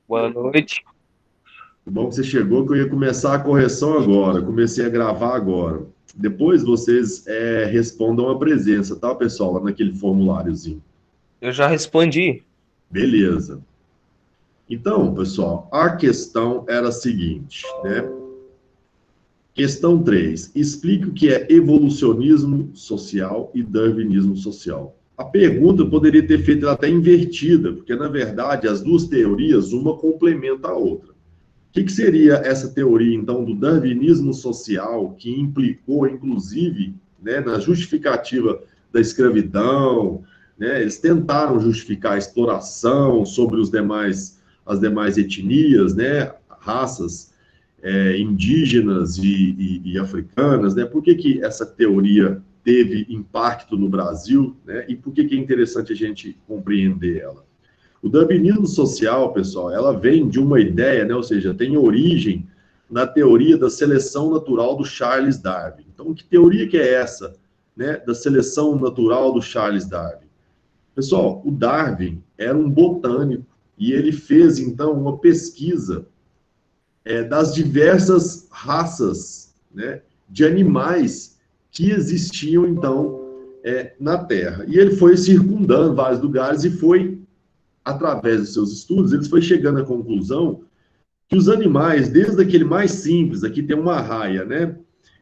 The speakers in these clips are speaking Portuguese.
Boa noite. Que bom que você chegou, que eu ia começar a correção agora. Comecei a gravar agora. Depois vocês respondam a presença, tá, pessoal? Lá naquele formuláriozinho. Eu já respondi. Beleza. Então, pessoal, a questão era a seguinte, né? Questão 3. Explique o que é evolucionismo social e darwinismo social. A pergunta poderia ter feito ela até invertida, porque, na verdade, as duas teorias, uma complementa a outra. Que seria essa teoria, então, do darwinismo social, que implicou, inclusive, né, na justificativa da escravidão, né, eles tentaram justificar a exploração sobre as demais etnias, né, raças indígenas e africanas, né, por que essa teoria teve impacto no Brasil, né, e por que é interessante a gente compreender ela? O darwinismo social, pessoal, ela vem de uma ideia, né, ou seja, tem origem na teoria da seleção natural do Charles Darwin. Então, que teoria que é essa, né, da seleção natural do Charles Darwin? Pessoal, o Darwin era um botânico e ele fez, então, uma pesquisa das diversas raças, né, de animais que existiam, então, na Terra. E ele foi circundando vários lugares e foi através dos seus estudos, eles foi chegando à conclusão que os animais, desde aquele mais simples, aqui tem uma raia, né?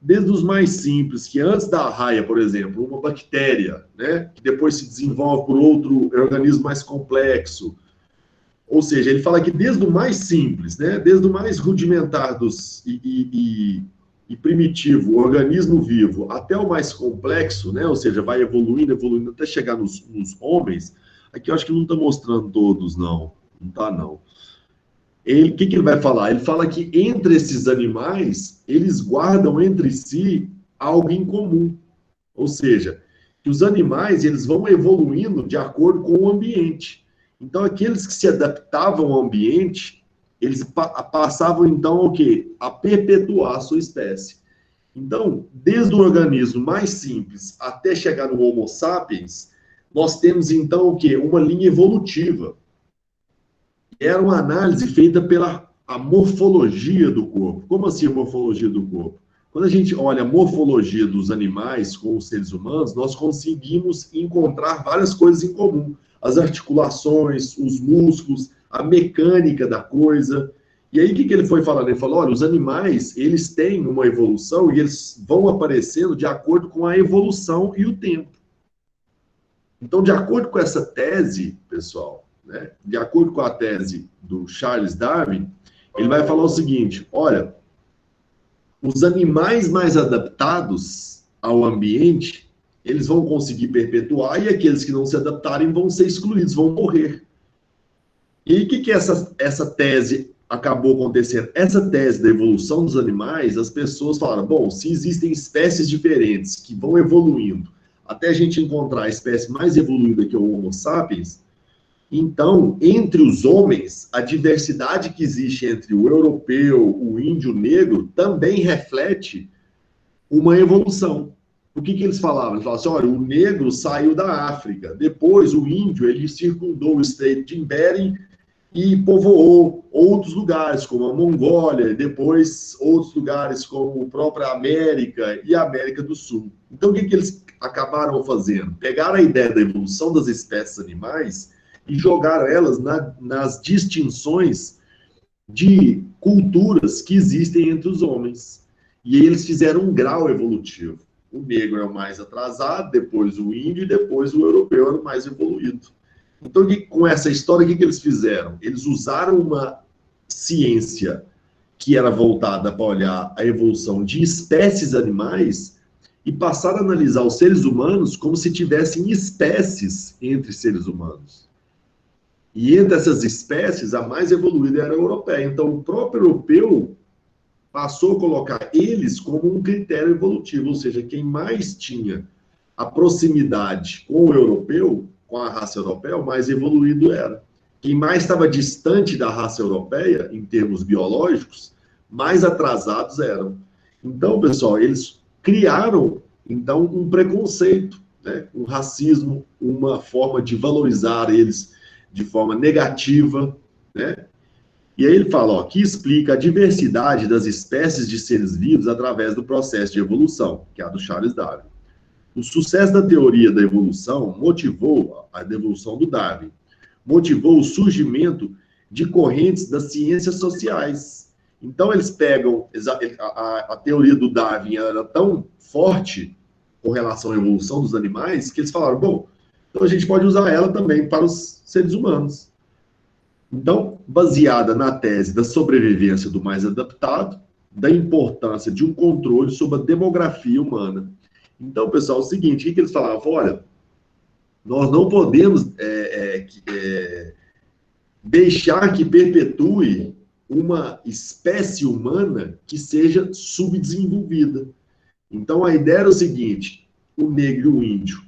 Desde os mais simples, que antes da raia, por exemplo, uma bactéria, né? Que depois se desenvolve por outro organismo mais complexo. Ou seja, ele fala que desde o mais simples, né? Desde o mais rudimentar e primitivo, o organismo vivo, até o mais complexo, né? Ou seja, vai evoluindo, evoluindo até chegar nos homens. Aqui eu acho que não está mostrando todos, não. Não está, não. O que ele vai falar? Ele fala que entre esses animais, eles guardam entre si algo em comum. Ou seja, que os animais eles vão evoluindo de acordo com o ambiente. Então, aqueles que se adaptavam ao ambiente, eles passavam então o quê? A perpetuar a sua espécie. Então, desde o organismo mais simples até chegar no Homo sapiens, nós temos então o quê? Uma linha evolutiva. Era uma análise feita pela a morfologia do corpo. Como assim a morfologia do corpo? Quando a gente olha a morfologia dos animais com os seres humanos, nós conseguimos encontrar várias coisas em comum. As articulações, os músculos, a mecânica da coisa. E aí, o que ele foi falando? Ele falou, olha, os animais, eles têm uma evolução e eles vão aparecendo de acordo com a evolução e o tempo. Então, de acordo com essa tese, pessoal, né, de acordo com a tese do Charles Darwin, ele vai falar o seguinte: olha, os animais mais adaptados ao ambiente, eles vão conseguir perpetuar e aqueles que não se adaptarem vão ser excluídos, vão morrer. E o que essa tese acabou acontecendo? Essa tese da evolução dos animais, as pessoas falaram, bom, se existem espécies diferentes que vão evoluindo até a gente encontrar a espécie mais evoluída que é o Homo sapiens, então, entre os homens, a diversidade que existe entre o europeu, o índio, o negro, também reflete uma evolução. O que eles falavam? Eles falavam assim, olha, o negro saiu da África, depois o índio, ele circundou o Estreito de Bering e povoou outros lugares, como a Mongólia, e depois outros lugares como a própria América e a América do Sul. Então, o que eles acabaram fazendo? Pegaram a ideia da evolução das espécies animais e jogaram elas nas distinções de culturas que existem entre os homens. E aí eles fizeram um grau evolutivo. O negro é o mais atrasado, depois o índio e depois o europeu era o mais evoluído. Então, com essa história, o que eles fizeram? Eles usaram uma ciência que era voltada para olhar a evolução de espécies animais e passaram a analisar os seres humanos como se tivessem espécies entre seres humanos. E entre essas espécies, a mais evoluída era a europeia. Então, o próprio europeu passou a colocar eles como um critério evolutivo, ou seja, quem mais tinha a proximidade com o europeu, com a raça europeia, o mais evoluído era. Quem mais estava distante da raça europeia, em termos biológicos, mais atrasados eram. Então, pessoal, eles criaram, então, um preconceito, né? Um racismo, uma forma de valorizar eles de forma negativa, né? E aí ele fala, ó, que explica a diversidade das espécies de seres vivos através do processo de evolução, que é a do Charles Darwin. O sucesso da teoria da evolução motivou a evolução do Darwin, motivou o surgimento de correntes das ciências sociais. Então, eles pegam a teoria do Darwin, era tão forte com relação à evolução dos animais, que eles falaram, bom, então a gente pode usar ela também para os seres humanos. Então, baseada na tese da sobrevivência do mais adaptado, da importância de um controle sobre a demografia humana. Então, pessoal, é o seguinte, o que eles falavam? Olha, nós não podemos deixar que perpetue uma espécie humana que seja subdesenvolvida. Então, a ideia era o seguinte, o negro e o índio,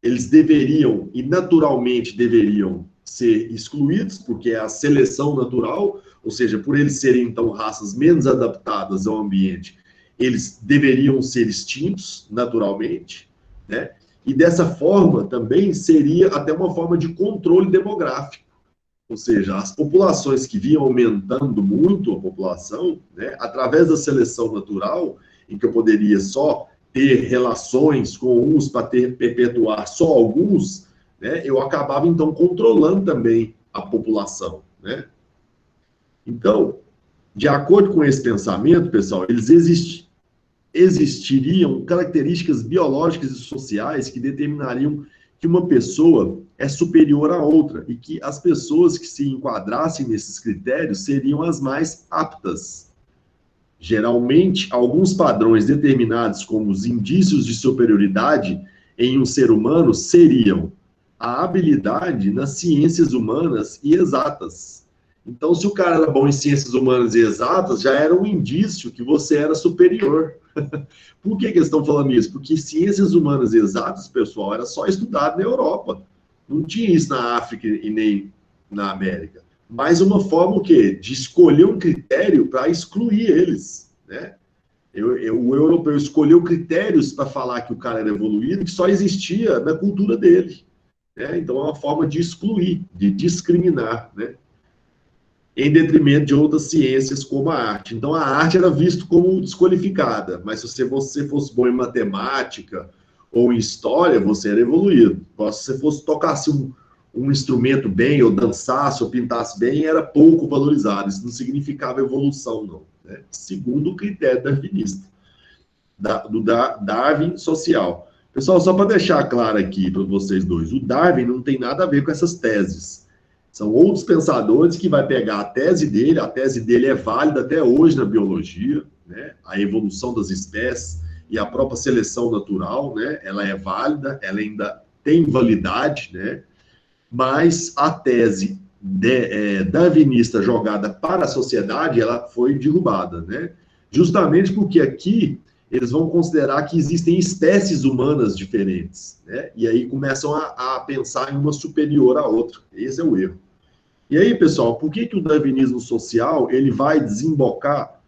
eles deveriam, e naturalmente deveriam, ser excluídos, porque é a seleção natural, ou seja, por eles serem, então, raças menos adaptadas ao ambiente, eles deveriam ser extintos naturalmente, né? E dessa forma também seria até uma forma de controle demográfico, ou seja, as populações que vinham aumentando muito a população, né, através da seleção natural, em que eu poderia só ter relações com uns para perpetuar só alguns, né, eu acabava então controlando também a população, né? Então, de acordo com esse pensamento, pessoal, existiriam características biológicas e sociais que determinariam que uma pessoa é superior à outra e que as pessoas que se enquadrassem nesses critérios seriam as mais aptas. Geralmente, alguns padrões determinados como os indícios de superioridade em um ser humano seriam a habilidade nas ciências humanas e exatas. Então, se o cara era bom em ciências humanas e exatas, já era um indício que você era superior. Por que eles estão falando isso? Porque ciências humanas exatas, pessoal, era só estudado na Europa. Não tinha isso na África e nem na América. Mas uma forma o quê? De escolher um critério para excluir eles, né? O europeu escolheu critérios para falar que o cara era evoluído, que só existia na cultura dele, né? Então é uma forma de excluir, de discriminar, né? Em detrimento de outras ciências como a arte. Então, a arte era vista como desqualificada, mas se você fosse bom em matemática ou em história, você era evoluído. Se você fosse tocasse um instrumento bem, ou dançasse, ou pintasse bem, era pouco valorizado. Isso não significava evolução, não, né? Segundo o critério darwinista, do Darwin social. Pessoal, só para deixar claro aqui para vocês dois, o Darwin não tem nada a ver com essas teses. São outros pensadores que vai pegar a tese dele é válida até hoje na biologia, né? A evolução das espécies e a própria seleção natural, né? Ela é válida, ela ainda tem validade, né? Mas a tese darwinista jogada para a sociedade, ela foi derrubada, né? Justamente porque aqui eles vão considerar que existem espécies humanas diferentes, né? E aí começam a pensar em uma superior à outra. Esse é o erro. E aí, pessoal, por que o darwinismo social ele vai desembocar,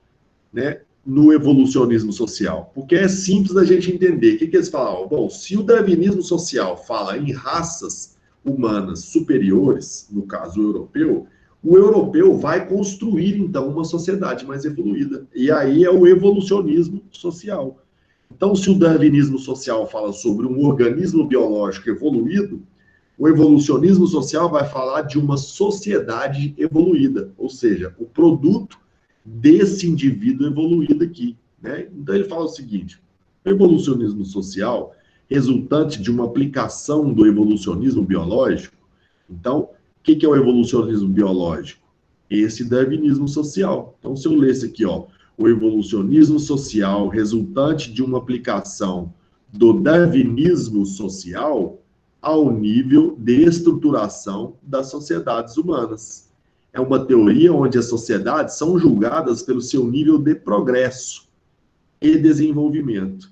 né, no evolucionismo social? Porque é simples da gente entender. O que eles falam? Bom, se o darwinismo social fala em raças humanas superiores, no caso o europeu vai construir, então, uma sociedade mais evoluída. E aí é o evolucionismo social. Então, se o darwinismo social fala sobre um organismo biológico evoluído, o evolucionismo social vai falar de uma sociedade evoluída, ou seja, o produto desse indivíduo evoluído aqui, né? Então, ele fala o seguinte, o evolucionismo social, resultante de uma aplicação do evolucionismo biológico, então, o que é o evolucionismo biológico? Esse darwinismo social. Então, se eu lesse aqui, ó, o evolucionismo social resultante de uma aplicação do darwinismo social ao nível de estruturação das sociedades humanas. É uma teoria onde as sociedades são julgadas pelo seu nível de progresso e desenvolvimento.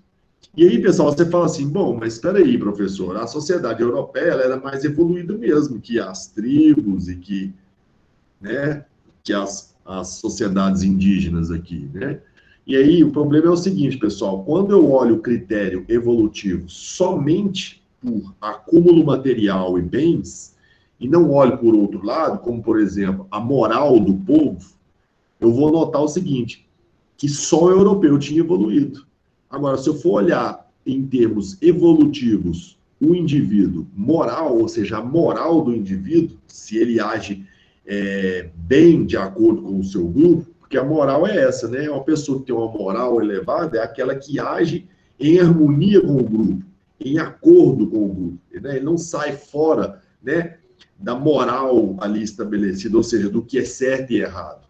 E aí, pessoal, você fala assim, bom, mas espera aí, professor, a sociedade europeia ela era mais evoluída mesmo que as tribos e que, né, que as sociedades indígenas aqui, né? E aí, o problema é o seguinte, pessoal, quando eu olho o critério evolutivo somente por acúmulo material e bens, e não olho por outro lado, como, por exemplo, a moral do povo, eu vou notar o seguinte, que só o europeu tinha evoluído. Agora, se eu for olhar em termos evolutivos o indivíduo moral, ou seja, a moral do indivíduo, se ele age bem de acordo com o seu grupo, porque a moral é essa, né? Uma pessoa que tem uma moral elevada é aquela que age em harmonia com o grupo, em acordo com o grupo, né? Ele não sai fora, né, da moral ali estabelecida, ou seja, do que é certo e errado.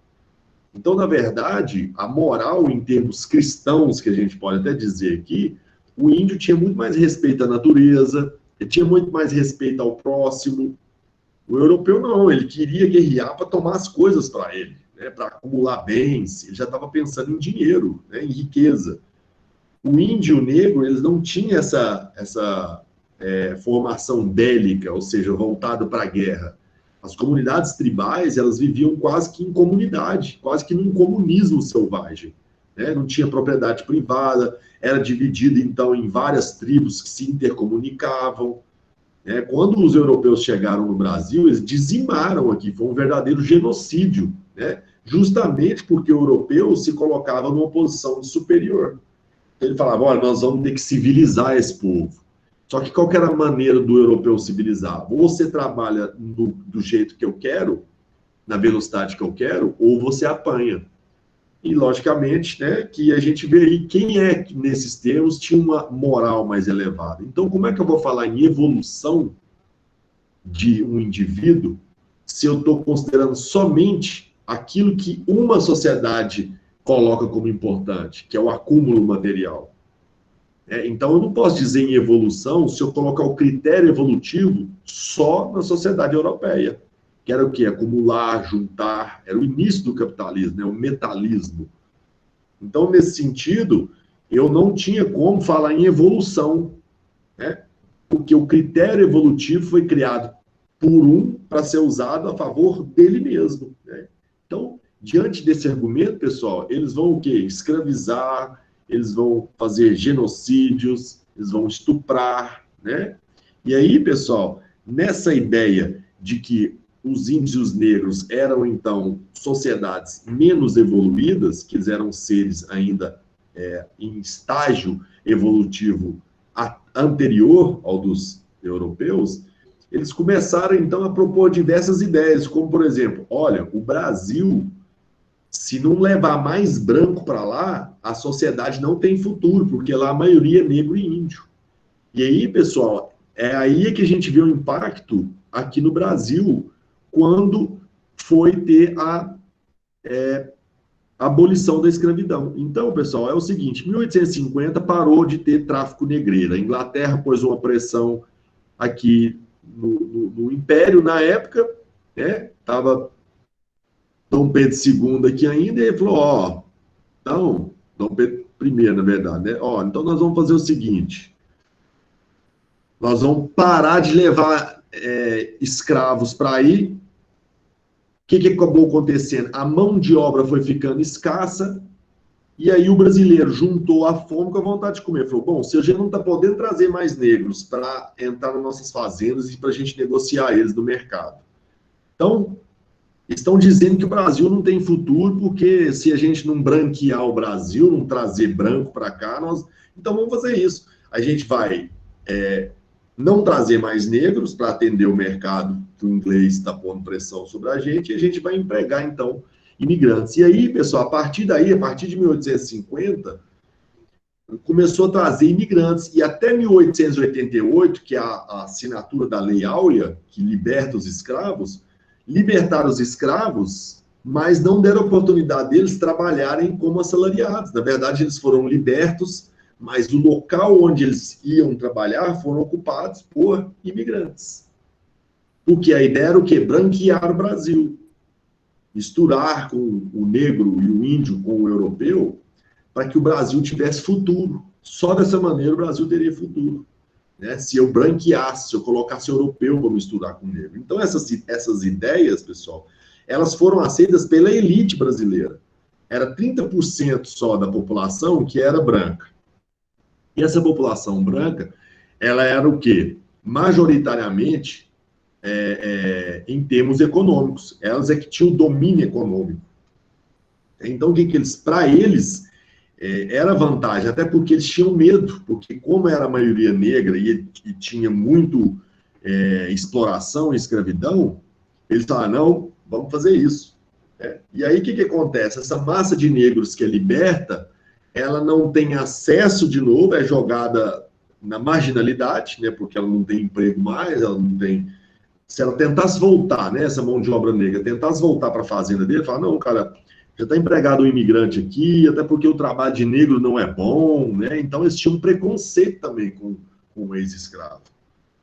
Então, na verdade, a moral em termos cristãos, que a gente pode até dizer aqui, o índio tinha muito mais respeito à natureza, ele tinha muito mais respeito ao próximo. O europeu não, ele queria guerrear para tomar as coisas para ele, né, para acumular bens, ele já estava pensando em dinheiro, né, em riqueza. O índio e o negro, eles não tinham essa formação bélica, ou seja, voltada para a guerra. As comunidades tribais, elas viviam quase que em comunidade, quase que num comunismo selvagem, né? Não tinha propriedade privada, era dividido, então, em várias tribos que se intercomunicavam, né? Quando os europeus chegaram no Brasil, eles dizimaram aqui, foi um verdadeiro genocídio, né? Justamente porque o europeu se colocava numa posição de superior. Ele falava, olha, nós vamos ter que civilizar esse povo. Só que qual que era a maneira do europeu civilizar? Ou você trabalha do jeito que eu quero, na velocidade que eu quero, ou você apanha. E, logicamente, né, que a gente vê aí quem é que, nesses termos, tinha uma moral mais elevada. Então, como é que eu vou falar em evolução de um indivíduo se eu estou considerando somente aquilo que uma sociedade coloca como importante, que é o acúmulo material? Então, eu não posso dizer em evolução se eu colocar o critério evolutivo só na sociedade europeia, que era o quê? Acumular, juntar, era o início do capitalismo, né? O metalismo. Então, nesse sentido, eu não tinha como falar em evolução, né? Porque o critério evolutivo foi criado por um para ser usado a favor dele mesmo, né? Então, diante desse argumento, pessoal, eles vão o quê? Escravizar, eles vão fazer genocídios, eles vão estuprar, né? E aí, pessoal, nessa ideia de que os índios e os negros eram, então, sociedades menos evoluídas, que eles eram seres ainda em estágio evolutivo anterior ao dos europeus, eles começaram, então, a propor diversas ideias, como, por exemplo, olha, o Brasil, se não levar mais branco para lá, a sociedade não tem futuro, porque lá a maioria é negro e índio. E aí, pessoal, é aí que a gente vê o impacto aqui no Brasil, quando foi ter a abolição da escravidão. Então, pessoal, é o seguinte, 1850 parou de ter tráfico negreiro. A Inglaterra pôs uma pressão aqui no Império, na época, né? Estava Dom Pedro II aqui ainda, e ele falou, ó, então, Dom Pedro I, na verdade, né? Ó, então nós vamos fazer o seguinte, nós vamos parar de levar escravos para aí. O que acabou acontecendo? A mão de obra foi ficando escassa, e aí o brasileiro juntou a fome com a vontade de comer. Falou, bom, se a gente não está podendo trazer mais negros para entrar nas nossas fazendas e para a gente negociar eles no mercado. Então, estão dizendo que o Brasil não tem futuro, porque se a gente não branquear o Brasil, não trazer branco para cá, então vamos fazer isso. A gente vai não trazer mais negros para atender o mercado que o inglês está pondo pressão sobre a gente, e a gente vai empregar, então, imigrantes. E aí, pessoal, a partir daí, a partir de 1850, começou a trazer imigrantes, e até 1888, que é a assinatura da Lei Áurea, que liberta os escravos, libertaram os escravos, mas não deram oportunidade deles trabalharem como assalariados. Na verdade, eles foram libertos, mas o local onde eles iam trabalhar foram ocupados por imigrantes. Porque a ideia era o quê? Branquear o Brasil. Misturar com o negro e o índio com o europeu, para que o Brasil tivesse futuro. Só dessa maneira o Brasil teria futuro. Né? Se eu branqueasse, se eu colocasse europeu para misturar com o negro. Então, essas ideias, pessoal, elas foram aceitas pela elite brasileira. Era 30% só da população que era branca. E essa população branca, ela era o quê? Majoritariamente em termos econômicos. Elas é que tinham domínio econômico. Então, o que eles, para eles, era vantagem, até porque eles tinham medo, porque como era a maioria negra e tinha muito exploração e escravidão, eles falaram, não, vamos fazer isso. E aí, o que acontece? Essa massa de negros que é liberta, ela não tem acesso de novo, é jogada na marginalidade, né, porque ela não tem emprego mais, ela não tem... Se ela tentasse voltar, né, essa mão de obra negra, tentasse voltar para a fazenda dele, fala, não, cara, já está empregado um imigrante aqui, até porque o trabalho de negro não é bom, né? Então eles tinham um preconceito também com o ex-escravo.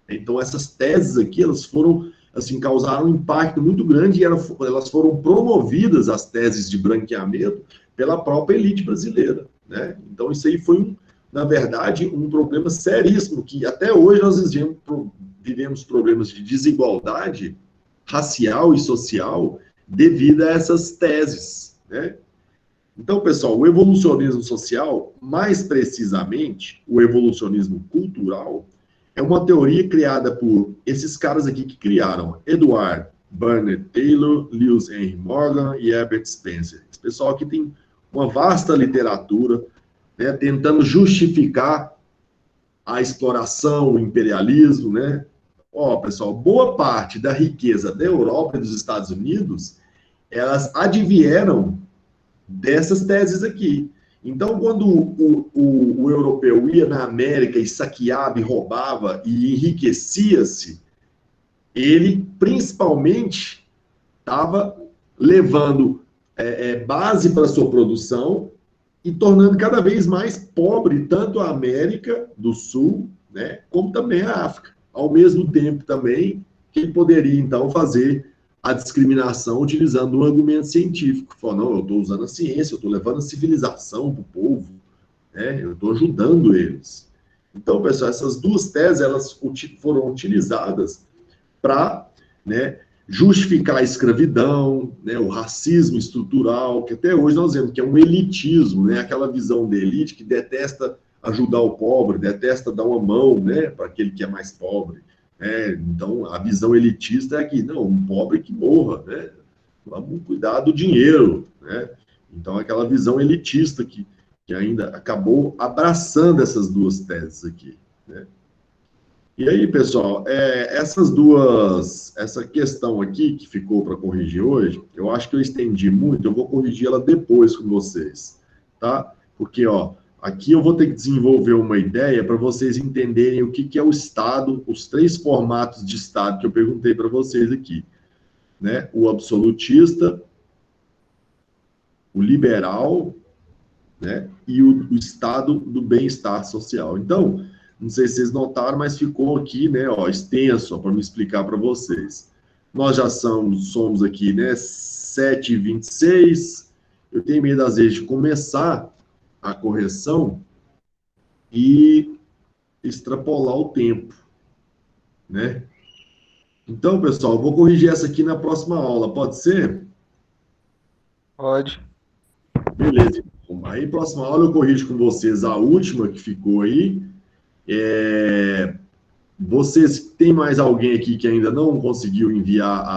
Então essas teses aqui, elas foram, assim, causaram um impacto muito grande e elas foram promovidas, as teses de branqueamento, pela própria elite brasileira, né? Então isso aí foi, na verdade, um problema seríssimo, que até hoje nós vivemos problemas de desigualdade racial e social devido a essas teses, né? Então, pessoal, o evolucionismo social, mais precisamente, o evolucionismo cultural, é uma teoria criada por esses caras aqui que criaram: Edward Bernard Taylor, Lewis Henry Morgan e Herbert Spencer. Esse pessoal aqui tem uma vasta literatura, né, tentando justificar a exploração, o imperialismo, né? Ó, pessoal, boa parte da riqueza da Europa e dos Estados Unidos, elas advieram dessas teses aqui. Então, quando o europeu ia na América e saqueava e roubava e enriquecia-se, ele principalmente estava levando base para a sua produção e tornando cada vez mais pobre tanto a América do Sul, né, como também a África. Ao mesmo tempo também que ele poderia, então, fazer a discriminação utilizando um argumento científico. Falou, não, eu estou usando a ciência, eu estou levando a civilização para o povo, né, eu estou ajudando eles. Então, pessoal, essas duas teses elas foram utilizadas para, né, justificar a escravidão, né, o racismo estrutural, que até hoje nós vemos que é um elitismo, né, aquela visão de elite que detesta ajudar o pobre, detesta dar uma mão, né, para aquele que é mais pobre. Então, a visão elitista é que, não, um pobre que morra, né, vamos cuidar do dinheiro, né. Então, aquela visão elitista que ainda acabou abraçando essas duas teses aqui, né. E aí, pessoal, essa questão aqui que ficou para corrigir hoje, eu acho que eu estendi muito, eu vou corrigir ela depois com vocês, tá? Porque, ó, aqui eu vou ter que desenvolver uma ideia para vocês entenderem o que é o Estado, os 3 formatos de Estado que eu perguntei para vocês aqui, né? O absolutista, o liberal, né? E o Estado do bem-estar social. Então, não sei se vocês notaram, mas ficou aqui, né, ó, extenso, para me explicar para vocês. Nós já somos aqui, né, 7h26. Eu tenho medo, às vezes, de começar a correção e extrapolar o tempo, né? Então, pessoal, eu vou corrigir essa aqui na próxima aula, pode ser? Pode. Beleza. Aí, próxima aula, eu corrijo com vocês a última que ficou aí. Vocês, tem mais alguém aqui que ainda não conseguiu enviar